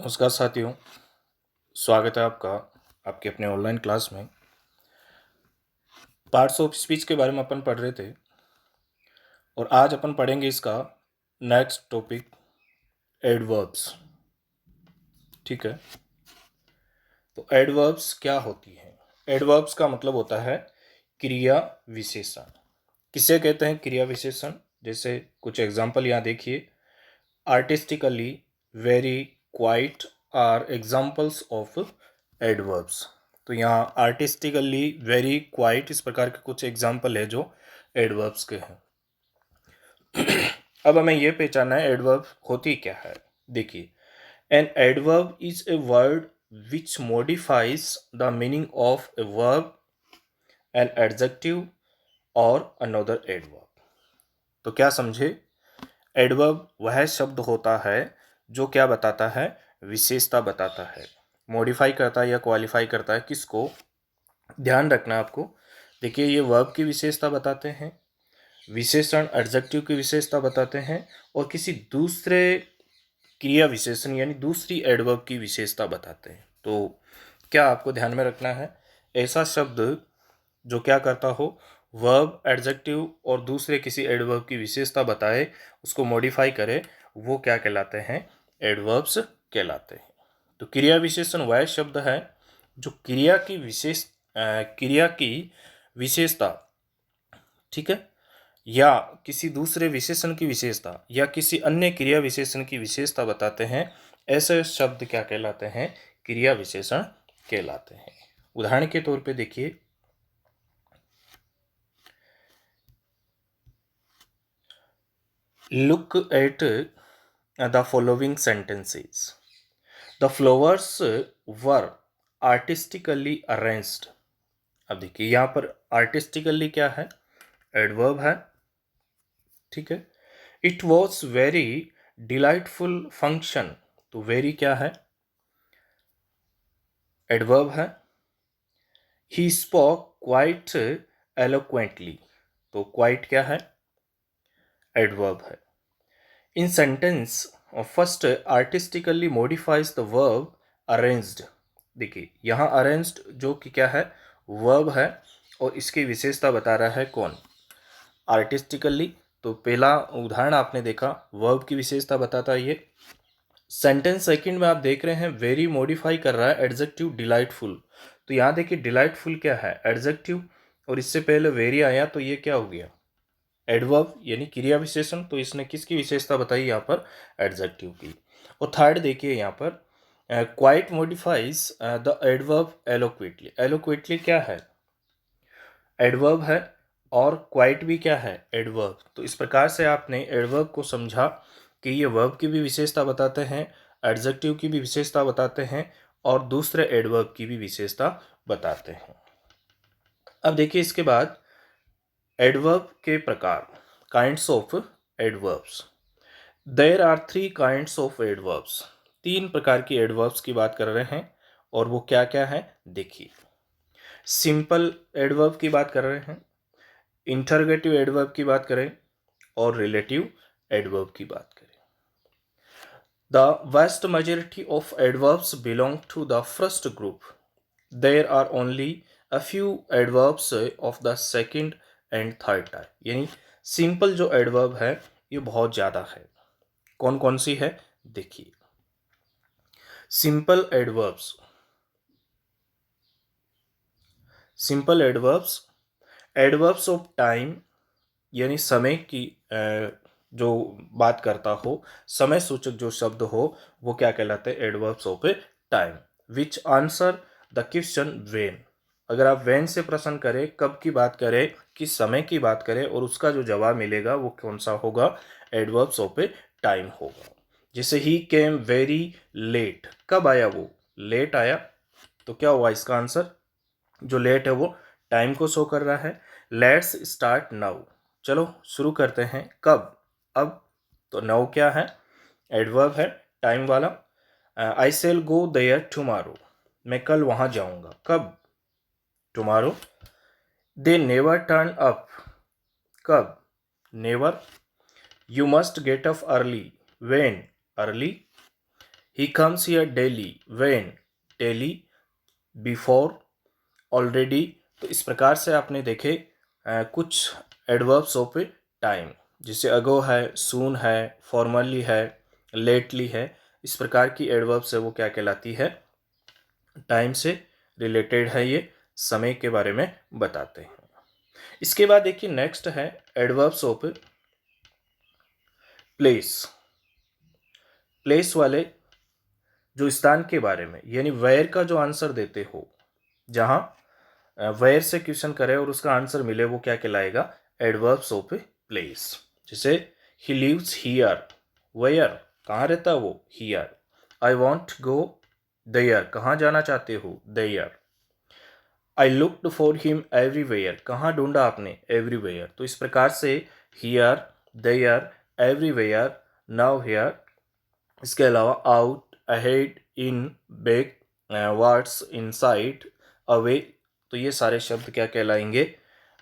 नमस्कार साथियों, स्वागत है आपका आपके अपने ऑनलाइन क्लास में। पार्ट्स ऑफ स्पीच के बारे में अपन पढ़ रहे थे और आज अपन पढ़ेंगे इसका नेक्स्ट टॉपिक एडवर्ब्स। ठीक है, तो एडवर्ब्स क्या होती है? एडवर्ब्स का मतलब होता है क्रिया विशेषण। किसे कहते हैं क्रिया विशेषण? जैसे कुछ एग्जाम्पल यहाँ देखिए। Artistically, very, quite are examples of adverbs. तो यहाँ आर्टिस्टिकली, वेरी, क्वाइट इस प्रकार के कुछ एग्जाम्पल है जो एडवर्ब्स के हैं। अब हमें यह पहचानना है एडवर्ब होती क्या है। देखिए, N adverb is a word which modifies the meaning of a verb, N adjective और अनदर एडवर्ब। तो क्या समझे? एडवर्ब वह शब्द होता है जो क्या बताता है? विशेषता बताता है। मॉडिफाई करता है या क्वालिफाई करता है किसको? ध्यान रखना आपको। देखिए, ये वर्ब की विशेषता बताते हैं, विशेषण एडजेक्टिव की विशेषता बताते हैं और किसी दूसरे क्रिया विशेषण यानी दूसरी एडवर्ब की विशेषता बताते हैं। तो क्या आपको ध्यान में रखना है? ऐसा शब्द जो क्या करता हो, वर्ब, एडजेक्टिव और दूसरे किसी एडवर्ब की विशेषता बताए, उसको मॉडिफाई करे, वो क्या कहलाते हैं? एडवर्ब्स कहलाते हैं। तो क्रिया विशेषण वह शब्द है जो क्रिया की विशेषता, ठीक है, या किसी दूसरे विशेषण की विशेषता या किसी अन्य क्रिया विशेषण की विशेषता बताते हैं। ऐसे शब्द क्या कहलाते हैं? क्रिया विशेषण कहलाते हैं। उदाहरण के तौर पे देखिए, look at the following sentences. The flowers were artistically arranged. अब देखिए, यहाँ पर आर्टिस्टिकली क्या है? एडवर्ब है। ठीक है। It was very delightful function. तो वेरी क्या है? एडवर्ब है। He spoke quite eloquently. तो क्वाइट क्या है? एडवर्ब है। In sentence first artistically modifies the verb arranged. देखिए, यहाँ अरेंज्ड जो कि क्या है? वर्ब है और इसकी विशेषता बता रहा है कौन? आर्टिस्टिकली। तो पहला उदाहरण आपने देखा, वर्ब की विशेषता बताता है ये। सेंटेंस सेकंड में आप देख रहे हैं वेरी मॉडिफाई कर रहा है एडजेक्टिव डिलाइटफुल। तो यहाँ देखिए, डिलाइटफुल क्या है? एडजेक्टिव, और इससे पहले वेरी आया तो ये क्या हो गया? एडवर्ब यानी क्रिया विशेषण। तो इसने किसकी विशेषता बताई यहाँ पर? एडजेक्टिव की। और थर्ड देखिए यहाँ पर, क्वाइट मॉडिफाइज द एडवर्ब एलोक्वेटली। एलोक्वेटली क्या है? एडवर्ब है और क्वाइट भी क्या है? एडवर्ब। तो इस प्रकार से आपने एडवर्ब को समझा कि ये वर्ब की भी विशेषता बताते हैं, एडजेक्टिव की भी विशेषता बताते हैं और दूसरे एडवर्ब की भी विशेषता बताते हैं। अब देखिए, इसके बाद एडवर्ब के प्रकार, kinds of adverbs. There are 3 kinds of adverbs. 3 प्रकार की एडवर्ब्स की बात कर रहे हैं और वो क्या क्या है? देखिए, सिंपल एडवर्ब की बात कर रहे हैं, इंटरगेटिव एडवर्ब की बात करें और रिलेटिव एडवर्ब की बात करें। The vast majority of adverbs belong to the first group. There are only a few adverbs of the second and third type. यानी सिंपल जो एडवर्ब है ये बहुत ज़्यादा है। कौन कौन सी है? देखिए, simple adverbs. Simple adverbs, adverbs of time यानी समय की जो बात करता हो, समय सूचक जो शब्द हो, वो क्या कहलाते हैं? Adverbs of time. Which answer the question when. अगर आप व्हेन से प्रश्न करें, कब की बात करें, किस समय की बात करें, और उसका जो जवाब मिलेगा वो कौन सा होगा? एडवर्ब्स ऑफ टाइम होगा। जैसे ही केम वेरी लेट, कब आया वो? लेट आया। तो क्या हुआ इसका आंसर? जो लेट है वो टाइम को शो कर रहा है। Let's start now. चलो शुरू करते हैं। कब? अब। तो नाउ क्या है? एडवर्ब है, टाइम वाला। I shall go there tomorrow. मैं कल वहां जाऊंगा। कब? Tomorrow. They never turn up. कब? Never. You must get up early. When? Early. He comes here daily, when, daily, before, already. तो इस प्रकार से आपने देखे कुछ एडवर्ब्स ऑफ टाइम, जैसे अगो है, सून है, फॉर्मली है, लेटली है। इस प्रकार की एडवर्ब्स है वो क्या कहलाती है, टाइम से रिलेटेड है, ये समय के बारे में बताते हैं। इसके बाद देखिए नेक्स्ट है एडवर्ब्स ऑफ प्लेस। प्लेस वाले जो स्थान के बारे में, यानी वेयर का जो आंसर देते हो, जहां वेयर से क्वेश्चन करे और उसका आंसर मिले, वो क्या कहलाएगा, एडवर्ब्स ऑफ प्लेस। जैसे ही लिव्स हियर, वेयर कहाँ रहता है वो, here. I want go there, कहाँ जाना चाहते हो, there. I looked for him everywhere, कहाँ ढूंढा आपने, एवरीवेयर। तो इस प्रकार से here, there, everywhere, now here. इसके अलावा out, ahead, in, backwards, inside, away. तो ये सारे शब्द क्या कहलाएंगे,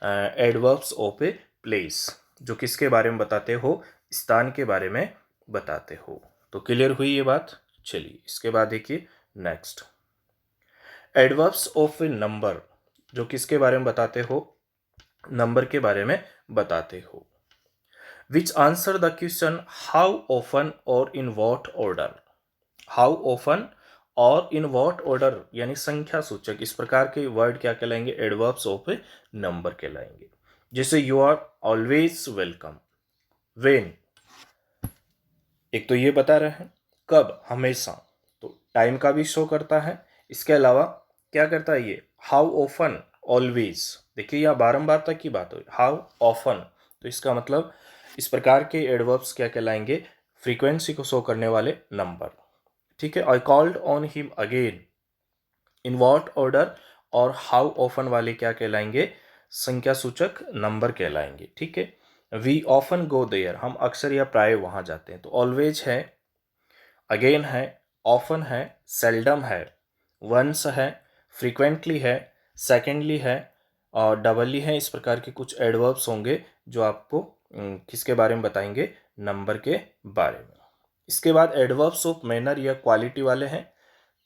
एडवर्ब्स ऑफ ए प्लेस, जो किसके बारे में बताते हो, स्थान के बारे में बताते हो। तो क्लियर हुई ये बात। चलिए इसके बाद देखिए next adverbs of A number, जो किसके बारे में बताते हो, नंबर के बारे में बताते हो। Which answer the question how often और in what order. How often और इन वॉट ऑर्डर यानी संख्या सूचक, इस प्रकार के वर्ड क्या कहलाएंगे, एडवर्ब्स ऑफ ए नंबर कहलाएंगे। जैसे you are always welcome, when, एक तो ये बता रहे हैं, कब, हमेशा, तो टाइम का भी शो करता है। इसके अलावा क्या करता है ये, हाउ ऑफन, ऑलवेज। देखिए यह बारंबार तक की बात हुई, हाउ ऑफन, तो इसका मतलब इस प्रकार के एडवर्ब्स क्या कहलाएंगे, फ्रीक्वेंसी को शो करने वाले नंबर। ठीक है। I called on him again, in what order और हाउ ऑफन वाले क्या कहलाएंगे, संख्या सूचक नंबर कहलाएंगे। ठीक है। वी ऑफन गो देयर, हम अक्सर या प्राय वहां जाते हैं। तो ऑलवेज है, अगेन है, ऑफन है, सेल्डम है, वंस है, फ्रीक्वेंटली है, सेकेंडली है और डबली है। इस प्रकार के कुछ एडवर्ब्स होंगे जो आपको किसके बारे में बताएंगे, नंबर के बारे में। इसके बाद एडवर्ब्स ऑफ मैनर या क्वालिटी वाले हैं।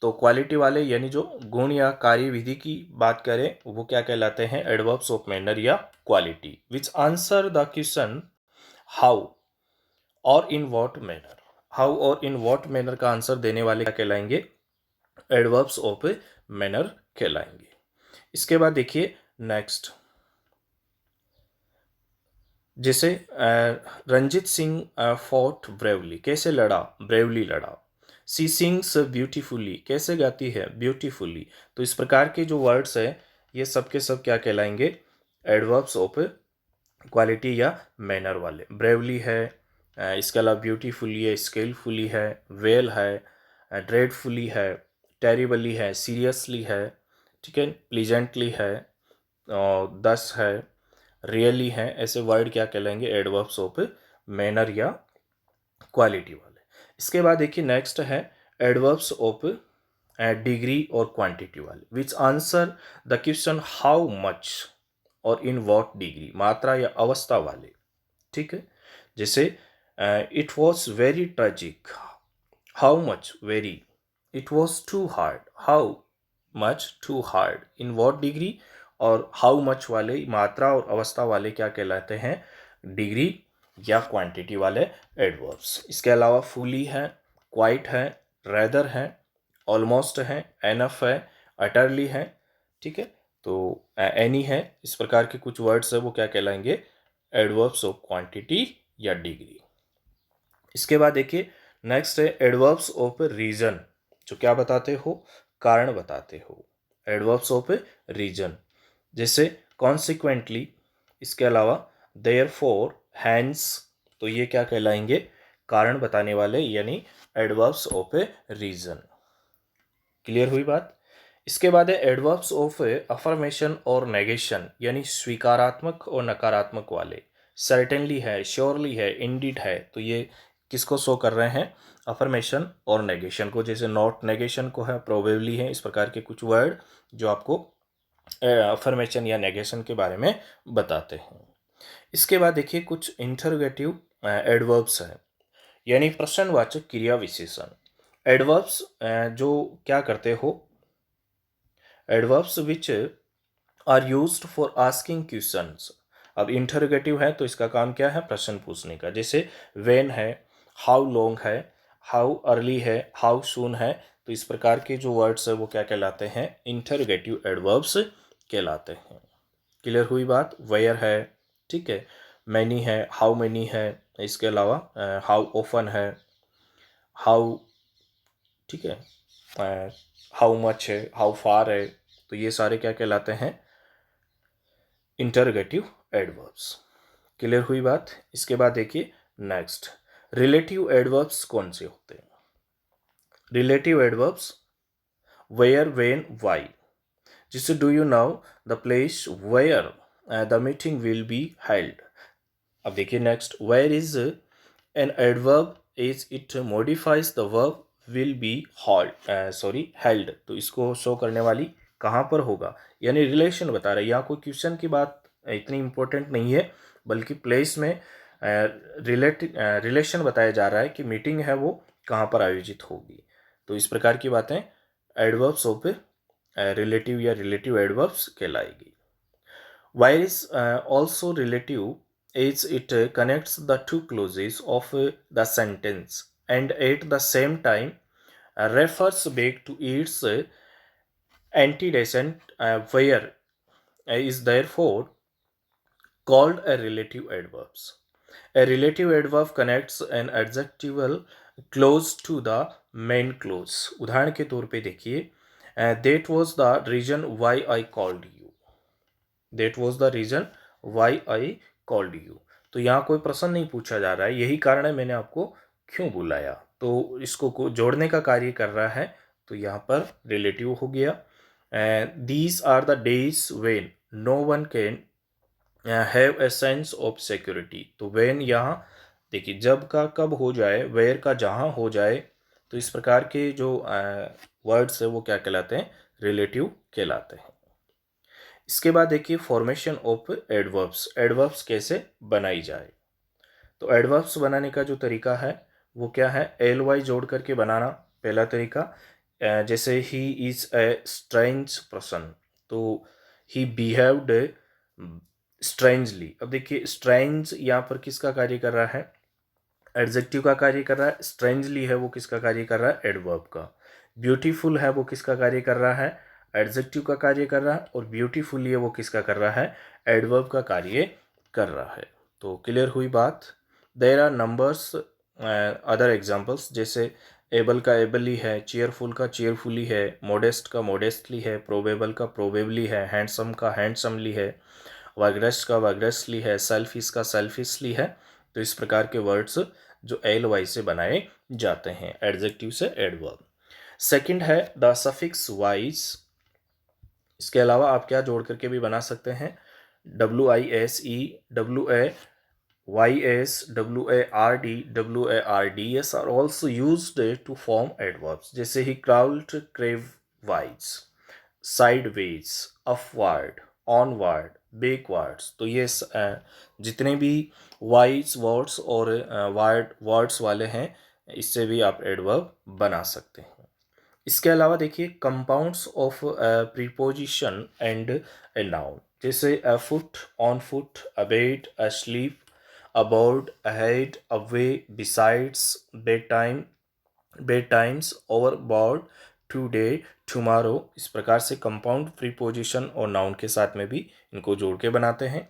तो क्वालिटी वाले यानी जो गुण या कार्यविधि की बात करें, वो क्या कहलाते हैं, एडवर्ब्स ऑफ मैनर या quality. Which answer the question how और इन व्हाट मैनर। हाउ और इन व्हाट मैनर का आंसर देने वाले क्या कहलाएंगे, एडवर्ब्स ऑफ मैनर कहलाएंगे। इसके बाद देखिए नेक्स्ट, जैसे रंजित सिंह फॉट ब्रेवली, कैसे लड़ा, ब्रेवली लड़ा। सी सिंग्स ब्यूटीफुली, कैसे गाती है, ब्यूटीफुली। तो इस प्रकार के जो वर्ड्स है ये सब के सब क्या कहलाएंगे, एडवर्ब्स ऑफ क्वालिटी या मैनर वाले। ब्रेवली है, इसके अलावा ब्यूटीफुली है, स्किलफुली है, वेल है, ड्रेडफुली है, टेरिबली है, सीरियसली है, ठीक है, प्लीजेंटली है, और दस है, रियली है। ऐसे वर्ड क्या कहलाएंगे, एडवर्ब्स ऑफ मैनर या क्वालिटी वाले। इसके बाद देखिए नेक्स्ट है एडवर्ब्स ऑफ डिग्री और क्वांटिटी वाले। विच answer the question how much और इन व्हाट डिग्री, मात्रा या अवस्था वाले। ठीक है। जैसे it was very tragic, how much, very. It was too hard, how much, too hard, in what degree. और हाउ मच वाले मात्रा और अवस्था वाले क्या कहलाते हैं, डिग्री या क्वांटिटी वाले एडवर्ब्स। इसके अलावा फुली है, क्वाइट है, रेदर है, ऑलमोस्ट है, एनफ है, अटरली है। ठीक है। तो एनी है। इस प्रकार के कुछ वर्ड्स है वो क्या कहलाएंगे, एडवर्ब्स ऑफ क्वांटिटी या डिग्री। इसके बाद देखिए नेक्स्ट है एडवर्ब्स ऑफ रीजन, जो क्या बताते हो, कारण बताते हो। एडवर्ब्स ऑफ रीजन जैसे कॉन्सिक्वेंटली, इसके अलावा देयरफॉर, हैंस। तो ये क्या कहलाएंगे, कारण बताने वाले यानी एडवर्ब्स ऑफ रीजन। क्लियर हुई बात। इसके बाद है एडवर्ब्स ऑफ अफर्मेशन और नेगेशन, यानी स्वीकारात्मक और नकारात्मक वाले। सर्टेनली है, श्योरली है, इंडीड है। तो ये किसको शो कर रहे हैं, अफर्मेशन और नेगेशन को। जैसे नॉट नेगेशन को है, प्रोबेबली है। इस प्रकार के कुछ वर्ड जो आपको अफर्मेशन या नेगेशन के बारे में बताते हैं। इसके बाद देखिए कुछ इंटरोगेटिव एडवर्ब्स हैं, यानी प्रश्नवाचक क्रिया विशेषण। एडवर्ब्स जो क्या करते हो, adverbs which are used for asking questions. अब इंटरोगेटिव है तो इसका काम क्या है, प्रश्न पूछने का। जैसे वेन है, हाउ लॉन्ग है, हाउ अर्ली है, हाउ सून है। तो इस प्रकार के जो वर्ड्स है वो क्या कहलाते हैं, इंटरोगेटिव एडवर्ब्स कहलाते हैं। क्लियर हुई बात। वेयर है, ठीक है, मैनी है, हाउ मैनी है, इसके अलावा हाउ ओफन है, हाउ, ठीक है, हाउ मच है, हाउ फार है। तो ये सारे क्या कहलाते हैं, इंटरोगेटिव एडवर्ब्स। क्लियर हुई बात। इसके बाद देखिए नेक्स्ट, रिलेटिव एडवर्ब्स कौन से होते हैं। Relative adverbs where, when, why. जैसे do you know the place where the meeting will be held. अब देखिए next, where is an adverb is it modifies the verb will be held. तो इसको show करने वाली कहाँ पर होगा, यानी रिलेशन बता रहा है। यहाँ कोई क्वेश्चन की बात इतनी इंपॉर्टेंट नहीं है, बल्कि प्लेस में रिलेशन बताया जा रहा है कि मीटिंग है वो कहाँ पर आयोजित होगी। तो इस प्रकार की बातें एडवर्ब्स ऑफ रिलेटिव या रिलेटिव एडवर्ब्स कहलाएगी। While is also relative is it connects the two clauses of the sentence and at the same time refers back to its antecedent, where is therefore called a relative adverbs. A relative adverb connects an adjectival clause to the main clause. उदाहरण के तौर पे देखिए, that was the reason why I called you. That was the reason why I called you. तो यहाँ कोई प्रश्न नहीं पूछा जा रहा है, यही कारण है मैंने आपको क्यों बुलाया। तो इसको जोड़ने का कार्य कर रहा है, तो यहाँ पर रिलेटिव हो गया। These are the days when no one can have a sense of security. तो वेन यहाँ देखिए जब का कब हो जाए, वेयर का जहाँ हो जाए। तो इस प्रकार के जो वर्ड्स है वो क्या कहलाते हैं, रिलेटिव कहलाते हैं। इसके बाद देखिए फॉर्मेशन ऑफ एडवर्ब्स, एडवर्ब्स कैसे बनाई जाए। तो एडवर्ब्स बनाने का जो तरीका है वो क्या है, एल वाई जोड़ करके बनाना पहला तरीका। जैसे he is a strange person, तो ही बिहेव्ड स्ट्रेंजली। अब देखिए स्ट्रेंज यहाँ पर किसका कार्य कर रहा है, एडजेक्टिव का कार्य कर रहा है। स्ट्रेंजली है वो किसका कार्य कर रहा है, एडवर्ब का। ब्यूटीफुल है वो किसका कार्य कर रहा है, एडजेक्टिव का कार्य कर रहा है। और ब्यूटीफुली है वो किसका कर रहा है, एडवर्ब का कार्य कर रहा है। तो क्लियर हुई बात। There are numbers other examples, जैसे एबल का एबली है, चेयरफुल का चेयरफुली है, मोडेस्ट का मोडेस्टली है, प्रोबेबल का प्रोबेबली है, हैंडसम का हैंडसमली है, वाग्रेस्ट का वाग्रेस्टली है, सेल्फिश का सेल्फिशली है। तो इस प्रकार के वर्ड्स जो एल वाई से बनाए जाते हैं, एडजेक्टिव से एडवर्ब। सेकंड है द सफिक्स वाइज। इसके अलावा आप क्या जोड़ करके भी बना सकते हैं, W I S E, W A Y S, W A R D, W A R D S are also used to form adverbs. जैसे he crawled crabwise, sideways, upward, onward, backwards. तो ये जितने भी wise words और words वाले हैं, इससे भी आप एडवर्ब बना सकते हैं। इसके अलावा देखिए compounds of preposition and a noun, जैसे afoot, on foot, abed, asleep, about, ahead, away, besides, bedtime, bedtimes, overboard, today, tomorrow. इस प्रकार से कंपाउंड प्रीपोजिशन और नाउन के साथ में भी इनको जोड़ के बनाते हैं।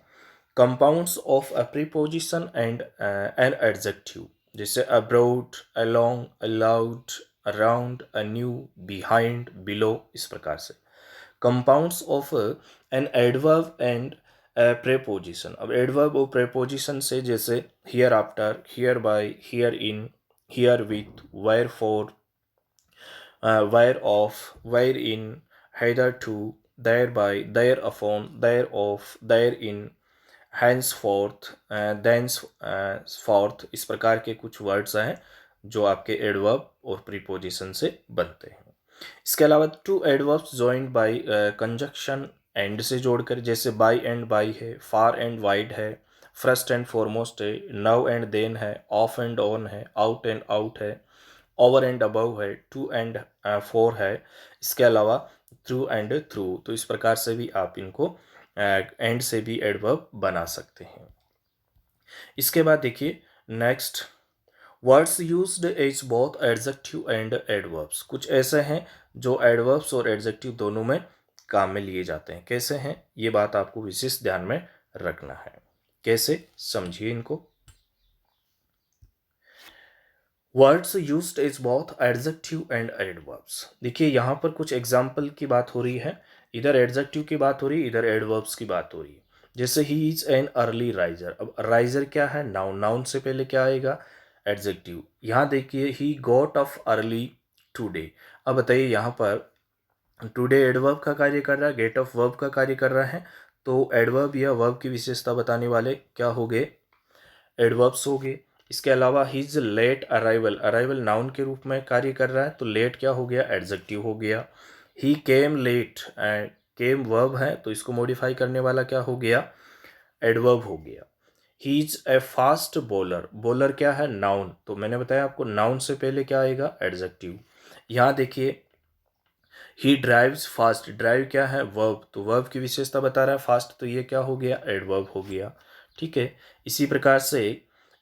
Compounds of a preposition and an adjective, जैसे abroad, along, aloud, around, anew, behind, below. इस प्रकार से compounds of an adverb and preposition. अब एडवर्ब और प्रेपोजिशन से जैसे hereafter, hereby, herein, herewith, wherefore, whereof, wherein, hitherto, thereby, thereupon, thereof, therein, henceforth, thenceforth. इस प्रकार के कुछ words हैं जो आपके एडवर्ब और प्रीपोजिशन से बनते हैं। इसके अलावा two adverbs joined by conjunction and से जोड़कर, जैसे बाय एंड बाय है, फार एंड वाइड है, फर्स्ट एंड फॉरमोस्ट है, नाउ एंड देन है, ऑफ एंड ऑन है, आउट एंड आउट है, ओवर एंड अबव है, टू एंड फॉर है, इसके अलावा थ्रू एंड थ्रू। तो इस प्रकार से भी आप इनको एंड से भी एडवर्ब बना सकते हैं। इसके बाद देखिए next, words used as both adjective and adverbs. कुछ ऐसे हैं जो एडवर्ब्स और एडजेक्टिव दोनों में काम में लिए जाते हैं। कैसे हैं, ये बात आपको विशेष ध्यान में रखना है। कैसे, समझिए इनको। Words used as both adjective and adverbs. देखिए यहाँ पर कुछ एग्जाम्पल की बात हो रही है, इधर एडजेक्टिव की बात हो रही है, इधर एडवर्ब्स की बात हो रही है। जैसे he is an early riser, अब राइजर क्या है, नाउन, नाउन से पहले क्या आएगा, एडजेक्टिव। यहाँ देखिए he got off early today. अब बताइए यहाँ पर टुडे एडवर्ब का कार्य कर रहा है, गेट ऑफ वर्ब का कार्य कर रहा है, तो एडवर्ब या वर्ब की विशेषता बताने वाले क्या हो गए, एडवर्ब्स हो गए। इसके अलावा his late arrival, arrival noun के रूप में कार्य कर रहा है, तो लेट क्या हो गया, एडजेक्टिव हो गया। ही केम लेट, केम वर्ब है, तो इसको मॉडिफाई करने वाला क्या हो गया, एडवर्ब हो गया। He is a fast bowler, bowler क्या है, नाउन, तो मैंने बताया आपको नाउन से पहले क्या आएगा, एडजेक्टिव। यहाँ देखिए ही ड्राइव्स फास्ट, ड्राइव क्या है, वर्ब, तो वर्ब की विशेषता बता रहा है फास्ट, तो ये क्या हो गया, एडवर्ब हो गया। ठीक है, इसी प्रकार से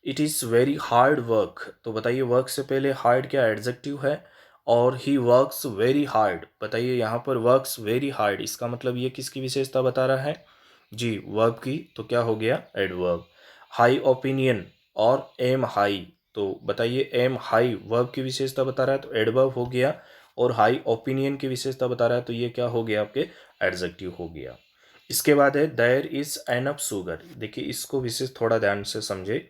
it is very hard work, तो बताइए वर्क से पहले हार्ड क्या, एडजेक्टिव है, और ही वर्क्स वेरी हार्ड, बताइए यहाँ पर वर्क्स वेरी हार्ड, इसका मतलब ये किसकी विशेषता बता रहा है, जी वर्ब की, तो क्या हो गया, एडवर्ब। हाई ओपिनियन और एम हाई, तो बताइए एम हाई वर्ब की विशेषता बता रहा है, तो एडवर्ब हो गया, और हाई ओपिनियन की विशेषता बता रहा है, तो ये क्या हो गया, आपके एडजेक्टिव हो गया। इसके बाद है देयर इज एनफ शुगर, देखिए इसको विशेष थोड़ा ध्यान से समझे।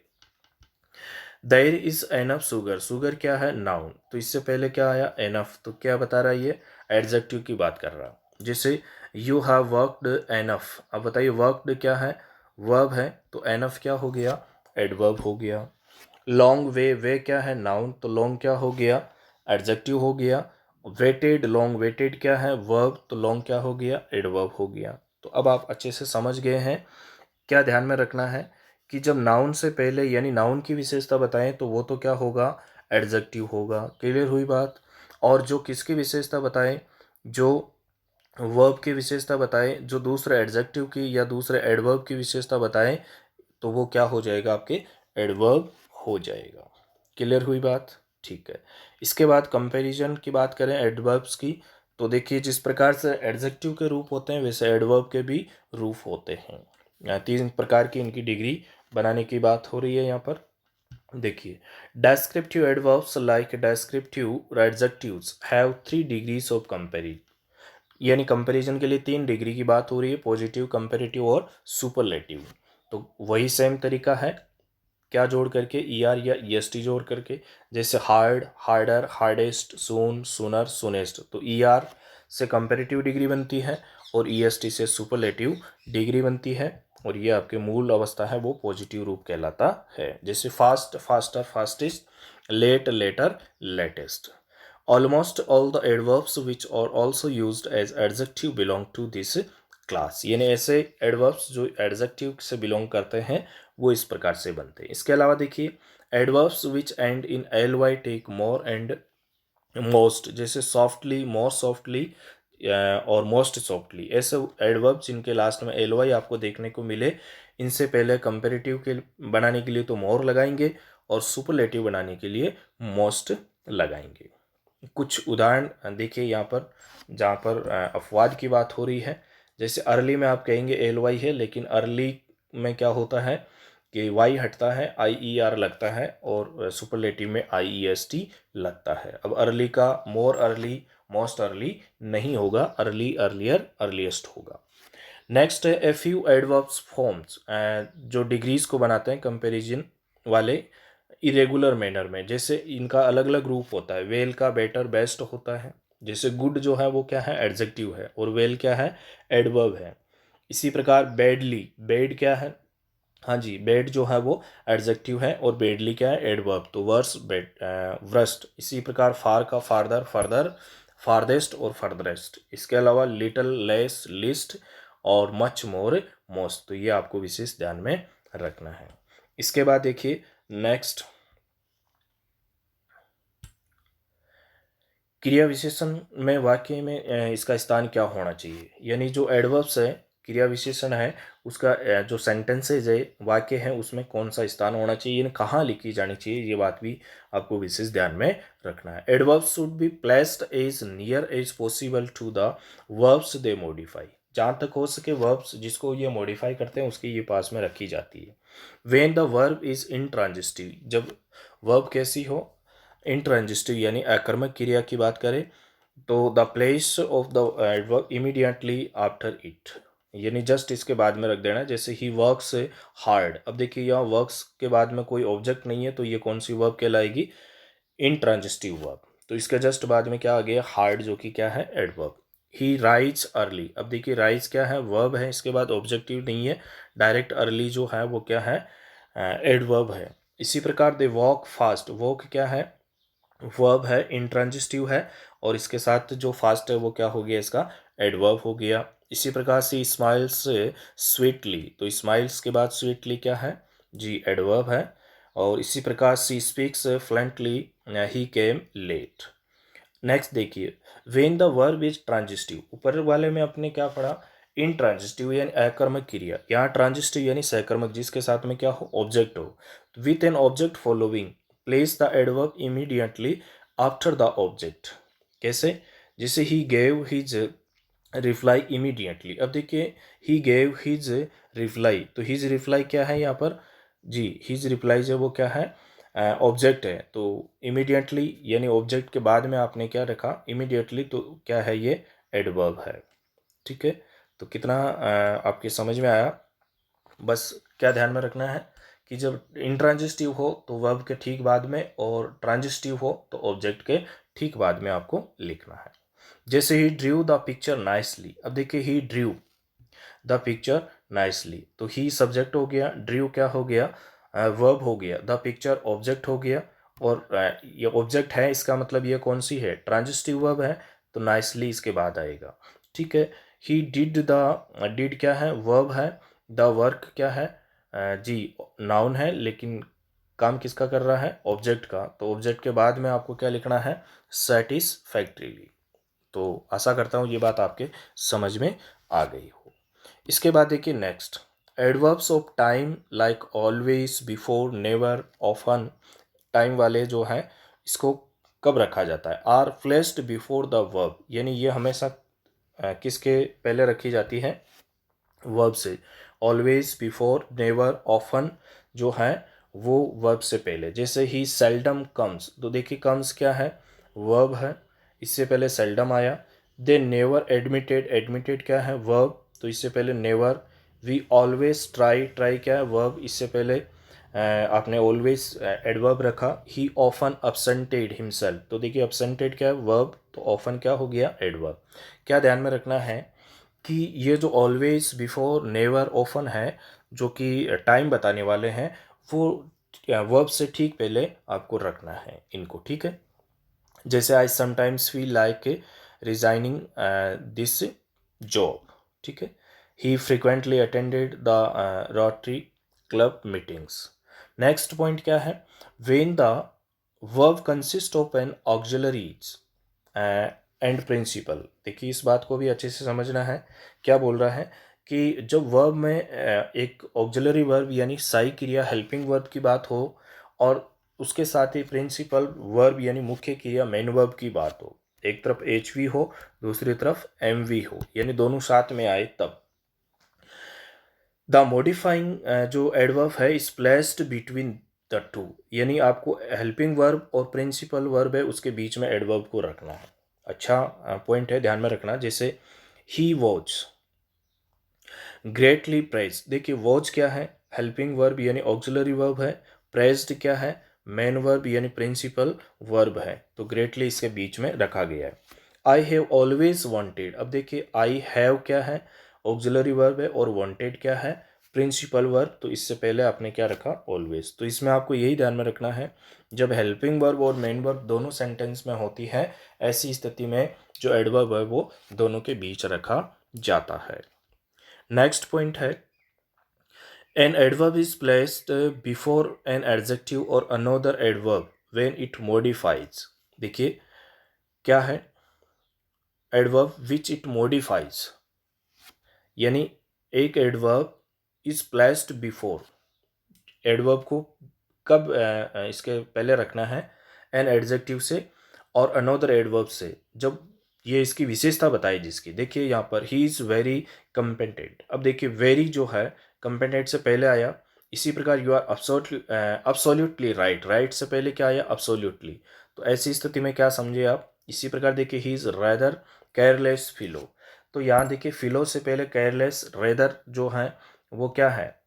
There is enough sugar, sugar क्या है, नाउन, तो इससे पहले क्या आया, एनफ, तो क्या बता रहा है, ये एडजेक्टिव की बात कर रहा है। जैसे यू हैव वर्कड एनफ, अब बताइए वर्कड क्या है, वर्ब है, तो एनफ क्या हो गया, एडवर्ब हो गया। लॉन्ग वे क्या है, नाउन, तो लॉन्ग क्या हो गया, एडजेक्टिव हो गया। वेटेड, लॉन्ग वेटेड क्या है, वर्ब, तो लॉन्ग क्या हो गया, एडवर्ब हो गया। तो अब आप अच्छे से समझ गए हैं। क्या ध्यान में रखना है कि जब नाउन से पहले यानी नाउन की विशेषता बताएं तो वो तो क्या होगा, एडजेक्टिव होगा। क्लियर हुई बात। और जो किसकी विशेषता बताएं, जो वर्ब की विशेषता बताएं, जो दूसरे एडजेक्टिव की या दूसरे एडवर्ब की विशेषता बताएं, तो वो क्या हो जाएगा, आपके एडवर्ब हो जाएगा। क्लियर हुई बात, ठीक है। इसके बाद कंपैरिजन की बात करें एडवर्ब्स की, तो देखिए जिस प्रकार से एडजेक्टिव के रूप होते हैं वैसे एडवर्ब के भी रूप होते हैं। तीन प्रकार की इनकी डिग्री बनाने की बात हो रही है यहाँ पर। देखिए descriptive adverbs like descriptive adjectives have 3 degrees of comparison, यानी कंपैरिजन के लिए 3 डिग्री की बात हो रही है, पॉजिटिव, कंपेरेटिव और सुपरलेटिव। तो वही सेम तरीका है, क्या जोड़ करके, ई आर या ई एस टी जोड़ करके। जैसे हार्ड, हार्डर, हार्डेस्ट, सून, सूनर, सुनेस्ट, तो ई आर से कंपेरेटिव डिग्री बनती है और ई एस टी से सुपरलेटिव डिग्री बनती है, और ये आपके मूल अवस्था है वो पॉजिटिव रूप कहलाता है। जैसे fast, faster, fastest, late, later, latest. Almost all the adverbs which are also used as adjective belong to this class, यानी ऐसे एडवर्ब्स जो एडजेक्टिव से बिलोंग करते हैं वो इस प्रकार से बनते हैं। इसके अलावा देखिए adverbs which end in l y take more and most, जैसे सॉफ्टली, मोर सॉफ्टली और मोस्ट सॉफ्टली, ऐसे एडवर्ब जिनके लास्ट में एल वाई आपको देखने को मिले, इनसे पहले कंपेरेटिव के बनाने के लिए तो मोर लगाएंगे और सुपरलेटिव बनाने के लिए मोस्ट लगाएंगे। कुछ उदाहरण देखिए यहाँ पर, जहाँ पर अपवाद की बात हो रही है। जैसे अर्ली में आप कहेंगे एल वाई है, लेकिन अर्ली में क्या होता है कि वाई हटता है, आई ई आर लगता है, और सुपरलेटिव में आई ई एस टी लगता है। अब अर्ली का मोर अर्ली, मोस्ट अर्ली नहीं होगा, अर्ली, अर्लियर, अर्लीस्ट होगा। नेक्स्ट है ए फ्यू एडवर्ब्स फॉर्म्स, जो डिग्रीज को बनाते हैं कंपैरिजन वाले इरेगुलर मैनर में। जैसे इनका अलग अलग रूप होता है, वेल का बेटर, बेस्ट होता है। जैसे गुड जो है वो क्या है, एडजेक्टिव है, और वेल क्या है, एडवर्ब है। इसी प्रकार बैडली, बैड क्या है, हाँ जी बैड जो है वो एडजेक्टिव है, और बैडली क्या है, एडवर्ब, तो वर्स, बेड, वर्स्ट। इसी प्रकार फार का फार्दर, फर्दर, फारदेस्ट और फर्दरेस्ट। इसके अलावा लिटिल, लेस, लिस्ट, और मच मोर, मोस्ट, तो ये आपको विशेष ध्यान में रखना है। इसके बाद देखिए नेक्स्ट, क्रिया विशेषण में वाक्य में इसका स्थान क्या होना चाहिए, यानी जो एडवर्ब्स है, क्रिया विशेषण है, उसका जो सेंटेंसेज है, वाक्य है, उसमें कौन सा स्थान होना चाहिए, यानी कहाँ लिखी जानी चाहिए, ये बात भी आपको विशेष ध्यान में रखना है। Adverbs should be placed as near as possible to the verbs they modify. जहाँ तक हो सके वर्ब्स जिसको ये मॉडिफाई करते हैं उसके ये पास में रखी जाती है। When the verb is intransitive, जब वर्ब कैसी हो, इंट्रांजिटिव यानी अकर्मक क्रिया की बात करें तो the place of the adverb immediately after it, यानी जस्ट इसके बाद में रख देना। जैसे ही वर्क्स हार्ड, अब देखिए यहाँ वर्क्स के बाद में कोई ऑब्जेक्ट नहीं है तो ये कौन सी वर्ब कहलाएगी, इंट्रांजिटिव वर्ब। तो इसके जस्ट बाद में क्या आ गया, हार्ड, जो कि क्या है, एडवर्ब। ही राइज अर्ली, अब देखिए राइज क्या है, वर्ब है, इसके बाद ऑब्जेक्टिव नहीं है, डायरेक्ट अर्ली जो है वो क्या है, एडवर्ब है। इसी प्रकार दे वॉक फास्ट, वॉक क्या है, वर्ब है, इंट्रांजिटिव है, और इसके साथ जो फास्ट है वो क्या हो गया, इसका एडवर्ब हो गया। इसी प्रकार से स्माइल्स स्वीटली, तो स्माइल्स के बाद स्वीटली क्या है जी, एडवर्ब है। और इसी प्रकार she speaks fluently, he came late. Next देखिए, when the verb is transitive, ऊपर वाले में अपने क्या पढ़ा, इंट्रांजिटिव यानी अकर्मक क्रिया, यहाँ ट्रांजिटिव यानी सकर्मक, जिसके साथ में क्या हो, ऑब्जेक्ट हो। With an object following place the adverb immediately after the object. कैसे, जैसे he gave his reply immediately, अब देखिए ही गेव हिज रिप्लाई, तो हिज रिप्लाई क्या है यहाँ पर जी, हिज रिप्लाई जो वो क्या है, ऑब्जेक्ट है, तो इमीडिएटली यानी ऑब्जेक्ट के बाद में आपने क्या रखा, इमीडिएटली, तो क्या है ये, एडवर्ब है। ठीक है, तो कितना आपके समझ में आया। बस क्या ध्यान में रखना है कि जब इंट्रांजिटिव हो तो वर्ब के ठीक बाद में, और ट्रांजिटिव हो तो ऑब्जेक्ट के ठीक बाद में आपको लिखना है। जैसे ही ड्रू द पिक्चर नाइसली, अब देखिए ही ड्रू द पिक्चर नाइसली, तो ही सब्जेक्ट हो गया, ड्रू क्या हो गया, वर्ब हो गया, द पिक्चर ऑब्जेक्ट हो गया, और ये ऑब्जेक्ट है, इसका मतलब ये कौन सी है, ट्रांजिटिव वर्ब है, तो नाइसली इसके बाद आएगा। ठीक है, ही डिड द, डिड क्या है, वर्ब है, द वर्क क्या है, जी नाउन है, लेकिन काम किसका कर रहा है, ऑब्जेक्ट का, तो ऑब्जेक्ट के बाद में आपको क्या लिखना है, सेटिस्फैक्ट्रीली। तो आशा करता हूँ ये बात आपके समझ में आ गई हो। इसके बाद देखिए next, adverbs of time like always, before, never, often, time वाले जो हैं इसको कब रखा जाता है, are placed before the verb, यानी ये हमेशा किसके पहले रखी जाती है, वर्ब से। ऑलवेज, बिफोर, नेवर, ऑफन जो है वो वर्ब से पहले। जैसे ही सेल्डम कम्स, तो देखिए कम्स क्या है, वर्ब है, इससे पहले सेल्डम आया। दे नेवर एडमिटेड, एडमिटेड क्या है, वर्ब, तो इससे पहले never. We always try, try क्या है, वर्ब, इससे पहले आपने ऑलवेज एडवर्ब रखा। ही ऑफन अपसेंटेड हिमसेल्फ, तो देखिए अपसेंटेड क्या है, वर्ब, तो ऑफन क्या हो गया, एडवर्ब। क्या ध्यान में रखना है कि ये जो ऑलवेज, बिफोर, नेवर, ऑफन है, जो कि टाइम बताने वाले हैं, वो वर्ब से ठीक पहले आपको रखना है इनको। ठीक है, जैसे I sometimes feel like resigning this job. ठीक है, he frequently attended the rotary club meetings. Next point क्या है, when the verb consist of an auxiliaries and principal. देखिए इस बात को भी अच्छे से समझना है, क्या बोल रहा है कि जब वर्ब में एक ऑक्सिलरी वर्ब यानी सहायी क्रिया, हेल्पिंग वर्ब की बात हो, और उसके साथ ही प्रिंसिपल वर्ब यानी मुख्य क्रिया, मेन वर्ब की बात हो, एक तरफ एच वी हो, दूसरी तरफ एम वी हो, यानी दोनों साथ में आए, तब द मॉडिफाइंग जो एडवर्ब है is placed between the two, यानी आपको हेल्पिंग वर्ब और प्रिंसिपल वर्ब है उसके बीच में एडवर्ब को रखना है। अच्छा पॉइंट है, ध्यान में रखना। जैसे ही वॉज ग्रेटली प्रेज, देखिए वॉज क्या है, हेल्पिंग वर्ब यानी ऑक्सिलरी वर्ब है, प्रेज्ड क्या है, मेन वर्ब यानी प्रिंसिपल वर्ब है, तो ग्रेटली इसके बीच में रखा गया है। आई हैव ऑलवेज वांटेड, अब देखिए आई हैव क्या है, ऑक्सिलरी वर्ब है, और वांटेड क्या है, प्रिंसिपल वर्ब, तो इससे पहले आपने क्या रखा, ऑलवेज। तो इसमें आपको यही ध्यान में रखना है, जब हेल्पिंग वर्ब और मेन वर्ब दोनों सेंटेंस में होती है, ऐसी स्थिति में जो एडवर्ब है वो दोनों के बीच रखा जाता है। नेक्स्ट पॉइंट है, an adverb is placed before an adjective और another adverb when it modifies. देखिए क्या है? एडवर्ब विच इट मॉडिफाइज, यानी एक adverb is placed before, adverb को कब इसके पहले रखना है? एन एडजेक्टिव से और अनदर एडवर्ब से, जब ये इसकी विशेषता बताई जिसकी। देखिए यहाँ पर ही इज़ वेरी कम्पेटेंट, अब देखिए वेरी जो है कम्पेटेंट से पहले आया। इसी प्रकार you are absolutely right, right से पहले क्या आया? अब्सोल्युटली। तो ऐसी स्थिति में क्या समझे आप? इसी प्रकार देखिए ही इज़ रेदर केयरलेस फिलो, तो यहाँ देखिए फिलो से पहले केयरलेस, रेदर जो है वो क्या है?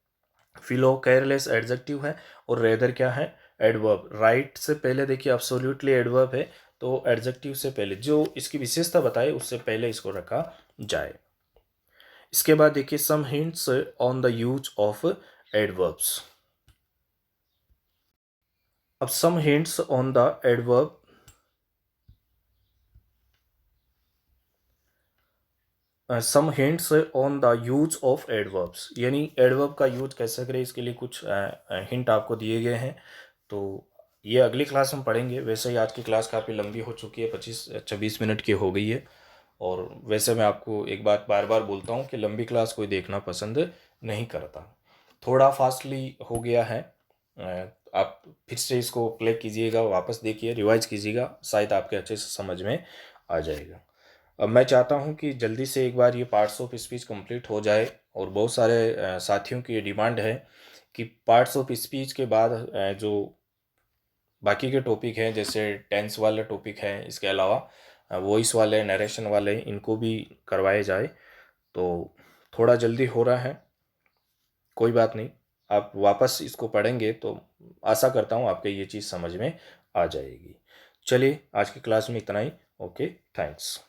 फिलो केयरलेस एडजेक्टिव है, और रेदर क्या है? एडवर्ब। राइट से पहले देखिए अब्सोल्युटली एडवर्ब है, तो एडजेक्टिव से पहले जो इसकी विशेषता बताए उससे पहले इसको रखा जाए। इसके बाद देखिए some hints on the use of adverbs. अब some hints on the adverb, some hints on the use of adverbs, यानी एडवर्ब का यूज कैसे करें, इसके लिए कुछ हिंट आपको दिए गए हैं। तो ये अगली क्लास में पढ़ेंगे। वैसे ही आज की क्लास काफ़ी लंबी हो चुकी है, 25-26 मिनट की हो गई है। और वैसे मैं आपको एक बात बार बार बोलता हूँ कि लंबी क्लास कोई देखना पसंद नहीं करता। थोड़ा फास्टली हो गया है, आप फिर से इसको प्ले कीजिएगा, वापस देखिए, रिवाइज कीजिएगा, शायद आपके अच्छे से समझ में आ जाएगा। अब मैं चाहता हूं कि जल्दी से एक बार ये पार्ट्स ऑफ स्पीच कंप्लीट हो जाए, और बहुत सारे साथियों की ये डिमांड है कि पार्ट्स ऑफ स्पीच के बाद जो बाकी के टॉपिक हैं, जैसे टेंस वाले टॉपिक हैं, इसके अलावा वॉइस वाले, नरेशन वाले, इनको भी करवाए जाए। तो थोड़ा जल्दी हो रहा है, कोई बात नहीं, आप वापस इसको पढ़ेंगे तो आशा करता हूँ आपके ये चीज़ समझ में आ जाएगी। चलिए आज की क्लास में इतना ही। Okay, thanks.